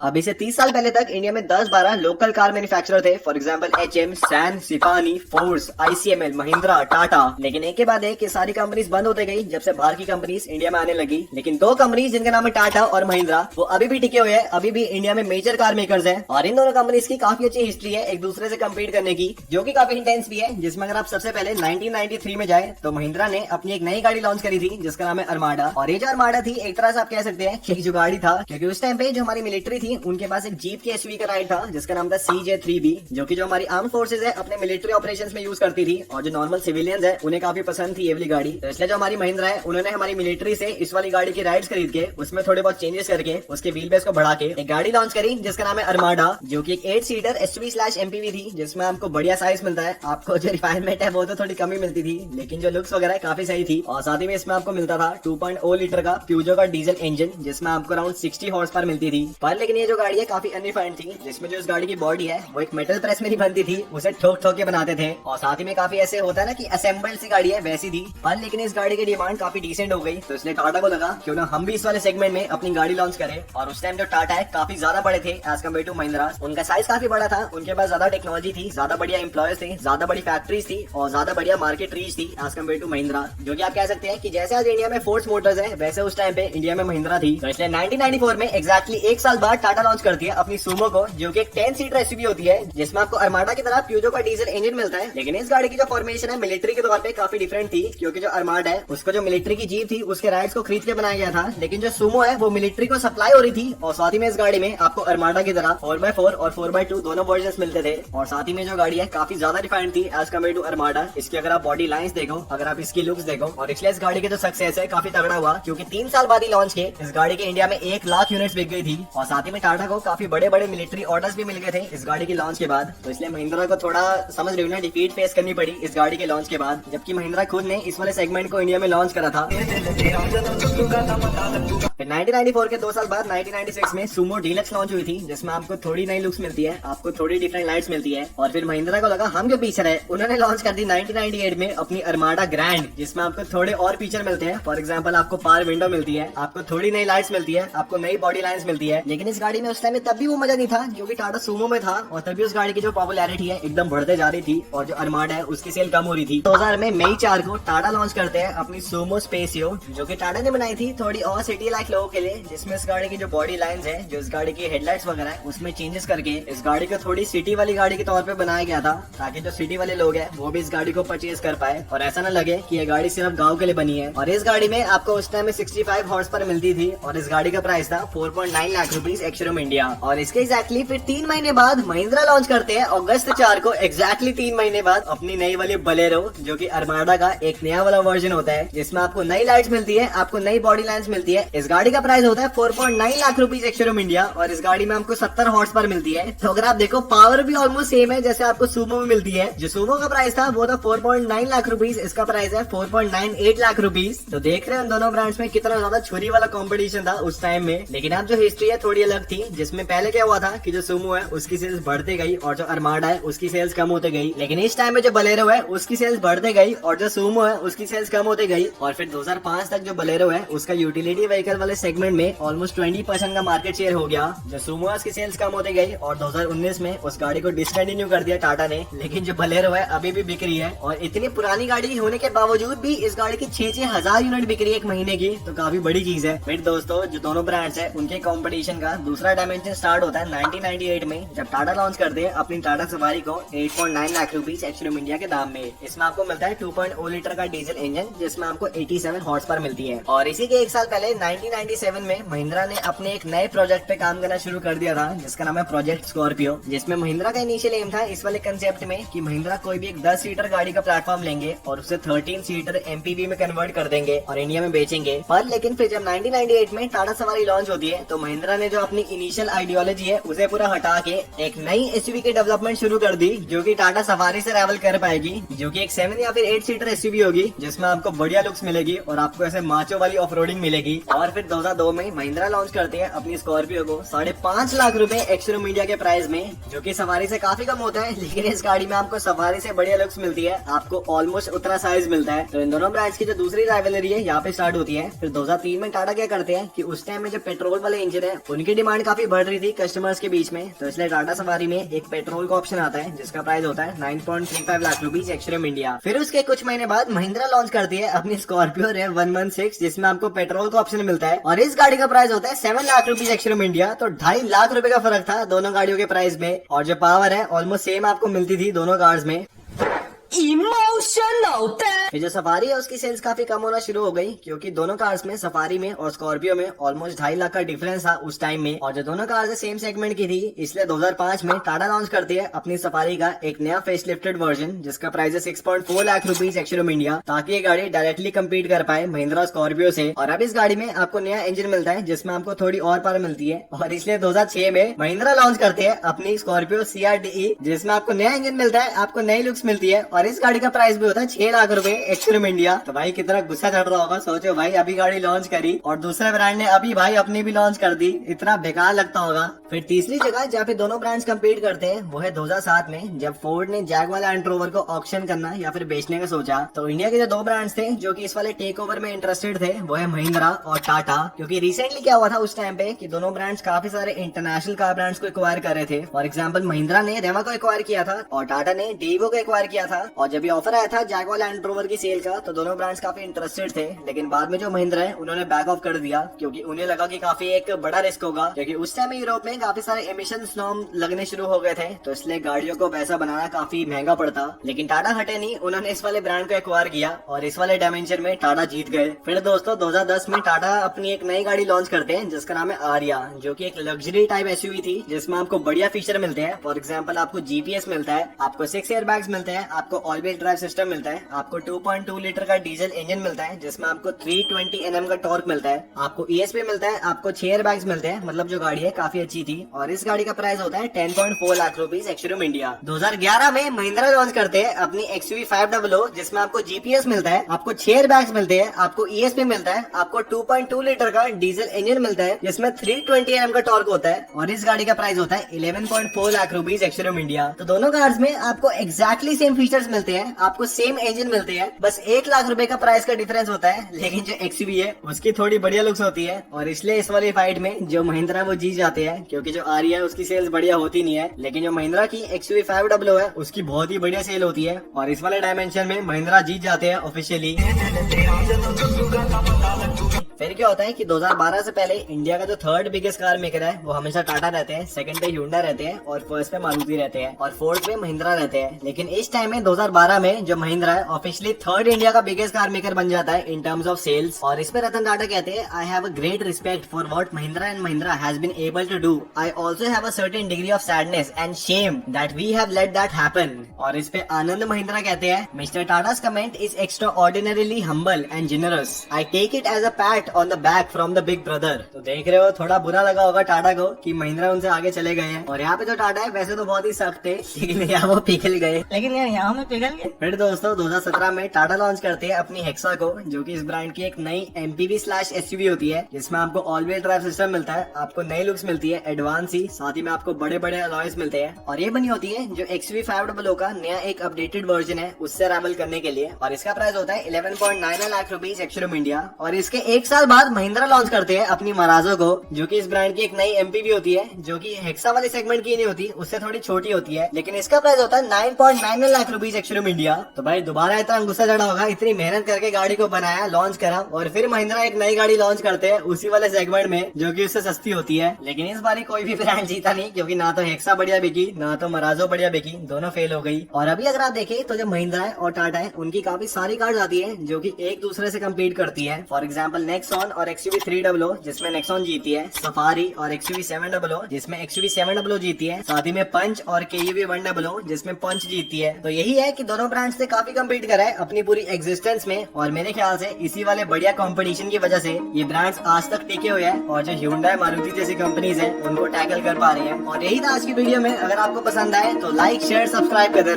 अभी से 30 साल पहले तक इंडिया में 10-12 लोकल कार मैन्युफैक्चरर थे। For example HM, San, Sipani, Force, ICML, Mahindra, Tata. लेकिन एक के बाद एक सारी कंपनीज बंद होते गई जब से बाहर की कंपनीज इंडिया में आने लगी। लेकिन दो कंपनीज जिनका नाम है टाटा और महिंद्रा, वो अभी भी टिके हुए हैं, अभी भी इंडिया में मेजर कार मेकर्स हैं। और इन दोनों कंपनीज की काफी अच्छी हिस्ट्री है एक दूसरे से कम्पीट करने की, जो की काफी इंटेंस भी है। जिसमें अगर आप सबसे पहले 1993 में जाए तो महिंद्रा ने अपनी एक नई गाड़ी लॉन्च करी थी जिसका नाम है अरमाडा। और ये जो अरमाडा थी एक तरह से आप कह सकते हैं कि जो गाड़ी था, क्योंकि उस टाइम पे जो हमारी मिलिट्री थी उनके पास एक जीप की एसयूवी का राइड था जिसका नाम था CJ3B, जो कि जो हमारी आर्म फोर्सेज है अपने मिलिट्री ऑपरेशंस में यूज करती थी। और जो नॉर्मल सिविलियंस है उन्हें काफी पसंद थी ये वाली गाड़ी। तो इसलिए जो हमारी महिंद्रा है उन्होंने हमारी मिलिट्री से इस वाली गाड़ी की राइड्स खरीद के उसमें थोड़े बहुत चेंजेस करके उसके व्हील बेस को बढ़ा के एक गाड़ी लॉन्च करी जिसका नाम है अरमाडा, जो की एक 8 सीटर SUV/MPV थी जिसमें आपको बढ़िया साइज मिलता है। आपको जो रिफाइनमेंट है वो तो थोड़ी कमी मिलती थी, लेकिन जो लुक्स वगैरह काफी सही थी। और साथ ही में इसमें आपको मिलता था 2.0 लीटर का प्यूजो का डीजल इंजन जिसमें आपको अराउंड 60 हॉर्स पावर मिलती थी। पर लेकिन ये जो गाड़ी है काफी अनरिफाइंड थी, जिसमें जो इस गाड़ी की बॉडी है वो एक मेटल प्रेस में नहीं बनती थी, उसे ठोक ठोक के बनाते थे। और साथ ही में काफी ऐसे होता है ना कि असेंबल्ड सी गाड़ी है वैसी थी। पर लेकिन इस गाड़ी की डिमांड काफी डिसेंट हो गई, तो इसलिए टाटा को लगा क्यों ना हम भी इस वाले सेगमेंट में अपनी गाड़ी लॉन्च करें। और उस टाइम जो टाटा है काफी ज्यादा बड़े थे एज कम्पेयर टू महिंद्रा। उनका साइज काफी बड़ा था, उनके पास ज्यादा टेक्नोलॉजी थी, ज्यादा बढ़िया एम्प्लॉयर्स थे, ज्यादा बड़ी फैक्ट्रीज थी और ज्यादा बढ़िया मार्केट रीच थी एज कम्पेयर टू महिंद्रा। जो कि आप कह सकते हैं कि जैसे आज इंडिया में फोर्स मोटर्स है वैसे उस टाइम पे इंडिया में महिंद्रा थी। तो इसलिए 1994 में एक्जैक्टली एक साल बाद टाटा लॉन्च करती है अपनी सुमो को, जो कि एक 10 सीटर एसयूवी होती है जिसमें आपको अरमाडा की तरह प्यूजो का डीजल इंजन मिलता है। लेकिन इस गाड़ी की जो फॉर्मेशन है मिलिट्री के तौर पे काफी डिफरेंट थी, क्योंकि जो अरमाडा है उसको जो मिलिट्री की जीप थी उसके राइड्स को खरीद के बनाया गया था, लेकिन जो सुमो है वो मिलिट्री को सप्लाई हो रही थी। और साथ ही में इस गाड़ी में आपको अरमाडा की तरह 4x4 और 4x2 दोनों वर्जन मिलते थे। और साथ ही में जो गाड़ी है काफी ज्यादा डिफाइंड थी एज कम्पेयर टू अरमाडा। इसकी अगर आप बॉडी लाइंस देखो, अगर आप इसकी लुक्स देखो, और इसलिए इस गाड़ी के जो सक्सेस है काफी तगड़ा हुआ, क्योंकि 3 साल बाद ही लॉन्च के इस गाड़ी के इंडिया में 1 लाख यूनिट्स बिक गई थी। और साथ ही में टाटा को काफी बड़े बड़े मिलिट्री ऑर्डर्स भी मिल गए थे इस गाड़ी के लॉन्च के बाद। तो इसलिए महिंद्रा को थोड़ा समझ रही हूँ ना डिफीट फेस करनी पड़ी इस गाड़ी के लॉन्च के बाद, जबकि महिंद्रा खुद ने इस वाले सेगमेंट को इंडिया में लॉन्च करा था। फिर 1994 के 2 साल बाद 1996 में सुमो डीलक्स लॉन्च हुई थी, जिसमें आपको थोड़ी नई लुक्स मिलती है, आपको थोड़ी डिफरेंट लाइट्स मिलती है। और फिर महिंद्रा को लगा हम क्यों पीछे रहे, उन्होंने लॉन्च कर दी 1998 में अपनी अरमाडा ग्रैंड, जिसमें आपको थोड़े और फीचर मिलते हैं। फॉर एग्जाम्पल आपको पावर विंडो मिलती है, आपको थोड़ी नई लाइट्स मिलती है, आपको नई बॉडी लाइन्स मिलती है। लेकिन इस गाड़ी में उस टाइम में तब भी वो मजा नहीं था जो कि टाटा सुमो में था, और तभी उस गाड़ी की जो पॉपुलैरिटी है एकदम बढ़ते जा रही थी और जो अरमाडा है उसकी सेल कम हो रही थी। 2000 में मई 4 को टाटा लॉन्च करते हैं अपनी सुमो स्पेसियो, जो कि टाटा ने बनाई थी थोड़ी और सिटी लाइक लोगों के लिए, जिसमें इस गाड़ी की जो बॉडी लाइंस है, जो इस गाड़ी की हेडलाइट्स वगैरह है, उसमें चेंजेस करके इस गाड़ी को थोड़ी सिटी वाली गाड़ी के तौर पे बनाया गया था, ताकि जो सिटी वाले लोग हैं वो भी इस गाड़ी को परचेज कर पाए और ऐसा ना लगे कि ये गाड़ी सिर्फ गाँव के लिए बनी है। और इस गाड़ी में आपको उस टाइम में 65 हॉर्स पर मिलती थी और इस गाड़ी का प्राइस था 4.9 लाख रुपीज एक्स-शोरूम इंडिया। और इसके एक्जैक्टली फिर 3 महीने बाद महिंद्रा लॉन्च करते हैं अगस्त 4 को, एक्जैक्टली 3 महीने बाद अपनी नई वाली बलेरो, जो कि अरमाडा का एक नया वाला वर्जन होता है, जिसमें आपको नई लाइट्स मिलती है, आपको नई बॉडी लाइन्स मिलती है। इस गाड़ी का प्राइस होता है 4.9 लाख रुपीज एक्स-शोरूम इंडिया और इस गाड़ी में आपको 70 हॉर्स पर मिलती है। तो अगर आप देखो पावर भी ऑलमोस्ट सेम है जैसे आपको सुमो में मिलती है। जो सुमो का प्राइस था वो था 4.9 लाख रुपीज, इसका प्राइस है 4.98 लाख रुपीज। तो देख रहे हैं दोनों ब्रांड्स में कितना ज्यादा छुरी वाला कॉम्पिटिशन था उस टाइम में। लेकिन अब जो हिस्ट्री है थोड़ी अलग थी, जिसमें पहले क्या हुआ था कि जो सुमो है उसकी सेल्स बढ़ते गई और जो अरमाडा है उसकी सेल्स कम होते गई। लेकिन इस टाइम में जो बलेरो है उसकी सेल्स बढ़ते गई और जो सुमो है उसकी सेल्स कम होते गई। और फिर 2005 तक जो बलेरो है उसका यूटिलिटी व्हीकल वाले सेगमेंट में ऑलमोस्ट 20% का मार्केट शेयर हो गया। जो सुमो है उसकी सेल्स कम होते गई और 2019 में उस गाड़ी को डिसकंटिन्यू कर दिया टाटा ने। लेकिन जो बलेरो है अभी भी बिक रही है और इतनी पुरानी गाड़ी होने के बावजूद भी इस गाड़ी की 6-6 हजार यूनिट बिक रही है एक महीने की, तो काफी बड़ी चीज है। फिर दोस्तों जो दोनों ब्रांड्स है उनके कंपटीशन का दूसरा डायमेंशन स्टार्ट होता है 1998 में, जब टाटा लॉन्च करते हैं अपनी टाटा सफारी को 8.9 लाख रुपीज एक्स-शोरूम इंडिया के दाम में। इसमें आपको मिलता है 2.0 लीटर का डीजल इंजन, जिसमें आपको 87 हॉर्स पर मिलती है। और इसी के 1 साल पहले 1997 में महिंद्रा ने अपने एक नए प्रोजेक्ट पे काम करना शुरू कर दिया था, जिसका नाम है प्रोजेक्ट स्कॉर्पियो। जिसमें महिंद्रा का इनिशियल एम था इस वाले कंसेप्ट में कि महिंद्रा कोई भी एक 10 सीटर गाड़ी का प्लेटफॉर्म लेंगे और उसे 13 सीटर MPV में कन्वर्ट कर देंगे और इंडिया में बेचेंगे। पर लेकिन फिर जब 1998 में टाटा सवारी लॉन्च होती है तो महिंद्रा ने जो अपनी इनिशियल आइडियोलॉजी है उसे पूरा हटा के एक नई एसयूवी की डेवलपमेंट शुरू कर दी, जो कि टाटा सफारी से राइवल कर पाएगी, जो कि एक 7 या फिर 8 सीटर एसयूवी होगी, जिसमें आपको बढ़िया लुक्स मिलेगी और आपको ऐसे माचो वाली ऑफ रोडिंग मिलेगी। और फिर 2002 में महिंद्रा लॉन्च करते हैं अपनी स्कॉर्पियो को 5.5 लाख रुपए एक्स-शोरूम इंडिया के प्राइस में, जो कि सफारी से काफी कम होता है। लेकिन इस गाड़ी में आपको सफारी से बढ़िया लुक्स मिलती है, आपको ऑलमोस्ट उतना साइज मिलता है। तो इन दोनों ब्रांड्स की जो दूसरी राइवलरी है यहाँ पे स्टार्ट होती है। फिर 2003 में टाटा क्या करते हैं कि उस टाइम में जो पेट्रोल वाले इंजन है उनकी डिमांड डिमांड काफी बढ़ रही थी कस्टमर्स के बीच में, तो इसलिए टाटा सफारी में एक पेट्रोल का ऑप्शन आता है जिसका प्राइस होता है 9.35 लाख रुपीज एक्स-शोरूम इंडिया। फिर उसके कुछ महीने बाद महिंद्रा लॉन्च करती है अपनी स्कॉर्पियो रेव 116 जिसमें आपको पेट्रोल का ऑप्शन मिलता है और इस गाड़ी का प्राइस होता है 7 लाख रुपीज एक्स-शोरूम इंडिया। तो 2.5 लाख रुपए का फर्क था दोनों गाड़ियों के प्राइस में और जो पावर है ऑलमोस्ट सेम आपको मिलती थी दोनों कार्स में। इमोशनल फिर जो सफारी है उसकी सेल्स काफी कम होना शुरू हो गई क्योंकि दोनों कार्स में सफारी में और स्कॉर्पियो में ऑलमोस्ट 2.5 लाख का डिफरेंस था उस टाइम में। और जो दोनों कार्स है सेम सेगमेंट की थी, इसलिए 2005 में टाटा लॉन्च करती है अपनी सफारी का एक नया फेस लिफ्टेड वर्जन जिसका प्राइस है 6.4 लाख रुपीज एक्स-शोरूम इंडिया, ताकि ये गाड़ी डायरेक्टली कम्पीट कर पाए महिंद्रा स्कॉर्पियो से। और अब इस गाड़ी में आपको नया इंजन मिलता है जिसमें आपको थोड़ी और पावर मिलती है और इसलिए 2006 में महिंद्रा लॉन्च करते हैं अपनी स्कॉर्पियो CRDE जिसमें आपको नया इंजन मिलता है, आपको नई लुक्स मिलती है और इस गाड़ी का प्राइस होता है 6 लाख रुपए एक्स-शोरूम इंडिया। तो भाई कितना गुस्सा चढ़ रहा होगा, सोचो भाई अभी गाड़ी लॉन्च करी और दूसरे ब्रांड ने अभी भाई अपनी भी लॉन्च कर दी, इतना बेकार लगता होगा। फिर तीसरी जगह जहाँ पे दोनों ब्रांड्स कम्पीट करते हैं वो है 2007 में, जब फोर्ड ने जैगवार लैंड रोवर को ऑक्शन करना या फिर बेचने का सोचा। तो इंडिया के जो दो ब्रांड्स थे जो कि इस वाले टेक ओवर में इंटरेस्टेड थे वो है महिंद्रा और टाटा, क्योंकि रिसेंटली क्या हुआ था उस टाइम पे कि दोनों ब्रांड्स काफी सारे इंटरनेशनल कार ब्रांड्स को एक्वायर कर रहे थे। फॉर एग्जाम्पल महिंद्रा ने रेवा को एक्वायर किया था और टाटा ने डेवो को एक्वायर किया था। और जब ये ऑफर आया था जैगवार लैंड रोवर की सेल का तो दोनों ब्रांड्स काफी इंटरेस्टेड थे, लेकिन बाद में जो महिंद्रा है उन्होंने बैक ऑफ कर दिया क्योंकि उन्हें लगा कि काफी एक बड़ा रिस्क होगा, क्योंकि उस टाइम यूरोप में काफी सारे एमिशन नॉर्म लगने शुरू हो गए थे, तो इसलिए गाड़ियों को वैसा बनाना काफी महंगा पड़ता। लेकिन टाटा हटे नहीं, उन्होंने इस वाले ब्रांड को एक्वायर किया और इस वाले डायमेंशन में टाटा जीत गए। फिर दोस्तों 2010 में टाटा अपनी एक नई गाड़ी लॉन्च करते हैं जिसका नाम है आर्या, जो कि एक लग्जरी टाइप एसयूवी थी जिसमें आपको बढ़िया फीचर मिलते हैं। फॉर एग्जाम्पल आपको जीपीएस मिलता है, आपको 6 एयरबैग्स मिलते हैं, आपको ऑल व्हील ड्राइव सिस्टम मिलता है, आपको 2.2 लीटर का डीजल इंजन मिलता है जिसमें आपको 320 Nm का टॉर्क मिलता है, आपको ESP मिलता है, आपको 6 एयरबैग्स मिलते हैं। मतलब जो गाड़ी है काफी अच्छी थी और इस गाड़ी का प्राइस होता है 10.4 लाख रुपीज एक्स-शोरूम इंडिया। 2011 में महिंद्रा लॉन्च करते हैं अपनी XUV 500 जिसमें आपको जीपीएस मिलता है, आपको 6 एयरबैग्स मिलते हैं, आपको ESP मिलता है, आपको 2.2 लीटर का डीजल इंजन मिलता है जिसमें 320 Nm का टॉर्क होता है और इस गाड़ी का प्राइस होता है 11.4 लाख रुपीज एक्स-शोरूम इंडिया। तो दोनों कार्स में आपको एक्जैक्टली सेम फीचर्स मिलते हैं, आपको सेम इंजन मिलते हैं, बस 1 लाख रुपए का प्राइस का डिफरेंस होता है। लेकिन जो XUV है उसकी थोड़ी बढ़िया लुक्स होती है और इसलिए इस वाली फाइट में जो महिंद्रा वो जीत जाते हैं, क्योंकि जो आर्या है उसकी सेल्स बढ़िया होती नहीं है, लेकिन जो महिंद्रा की XUV 500 है उसकी बहुत ही बढ़िया सेल होती है और इस वाले डायमेंशन में महिंद्रा जीत जाते हैं ऑफिशियली। फिर क्या होता है कि 2012 से पहले इंडिया का जो थर्ड बिगेस्ट कार मेकर है वो हमेशा टाटा रहते हैं, सेकंड पे ह्यूंडई रहते हैं और फर्स्ट पे मारुति रहते हैं और फोर्थ पे महिंद्रा रहते हैं। लेकिन इस टाइम में 2012 में जो महिंद्रा है ऑफिशियली थर्ड इंडिया का बिगेस्ट कार मेकर बन जाता है इन टर्म्स ऑफ सेल्स। और इस पे रतन टाटा कहते हैं, I have a great respect for what Mahindra and Mahindra has been able to do. I also have a certain degree of sadness and shame that we have let that happen. और इस पे आनंद महिंद्रा कहते हैं, Mr Tata's comment is extraordinarily humble and generous. I take it as a pat on the back from the big brother. तो देख रहे हो थोड़ा बुरा लगा होगा टाटा को कि महिंद्रा उनसे आगे चले गए हैं। और यहाँ पे जो टाटा है वैसे तो बहुत ही सख्त है, लेकिन यहाँ वो पिघल गए। लेकिन यार यहाँ में पिघल गए। फिर दोस्तों 2017 में टाटा लॉन्च करते हैं अपनी हेक्सा को, जो कि इस ब्रांड की एक नई MPV/SUV होती है जिसमें आपको ऑल व्हील ड्राइव सिस्टम मिलता है, आपको नई लुक्स मिलती है एडवांस ही, साथ ही में आपको बड़े बड़े अलॉयज मिलते हैं। और ये बनी होती है जो XUV 500 का नया एक अपडेटेड वर्जन है उससे रैमल करने के लिए और इसका प्राइस होता है 11.9 लाख रुपीज एक्स-शोरूम इंडिया। और इसके एक साल बाद महिंद्रा लॉन्च करते हैं अपनी मराजो को, जो कि इस ब्रांड की एक नई MPV होती है जो कि हेक्सा वाले सेगमेंट की नहीं होती, उससे थोड़ी छोटी होती है, लेकिन इसका प्राइस होता है 9.9 लाख रुपीज एक्स-शोरूम इंडिया। तो भाई दोबारा इतना गुस्सा चढ़ा होगा, इतनी मेहनत करके गाड़ी को बनाया, लॉन्च करा और फिर महिंद्रा एक नई गाड़ी लॉन्च करते हैं उसी वाले सेगमेंट में जो कि उससे सस्ती होती है। लेकिन इस बार कोई भी ब्रांड जीता नहीं, क्योंकि ना तो हेक्सा बढ़िया बिकी ना तो मराजो बढ़िया बिकी, दोनों फेल हो गई। और अभी अगर आप देखें तो जो महिंद्रा है और टाटा है उनकी काफी सारी कार्स आती है जो कि एक दूसरे से कम्पीट करती है। फॉर एग्जाम्पल नेक्सॉन और XUV 300 जिसमें नेक्सॉन जीती है, सफारी और XUV 700 जिसमें XUV 700 जीती है, साथ ही में पंच और KUV 100 जिसमें पंच जीती है। तो यही है कि दोनों ब्रांड्स ने काफी कम्पीट करा है अपनी पूरी एग्जिस्टेंस में और मेरे ख्याल से इसी वाले बढ़िया कंपटीशन की वजह से ये ब्रांड्स आज तक टिके हुए हैं और जो ह्यूंडई मारुति जैसी कंपनीज है उनको टैकल कर पा रही है। और यही था आज की वीडियो में। अगर आपको पसंद आए तो लाइक शेयर सब्सक्राइब कर देना।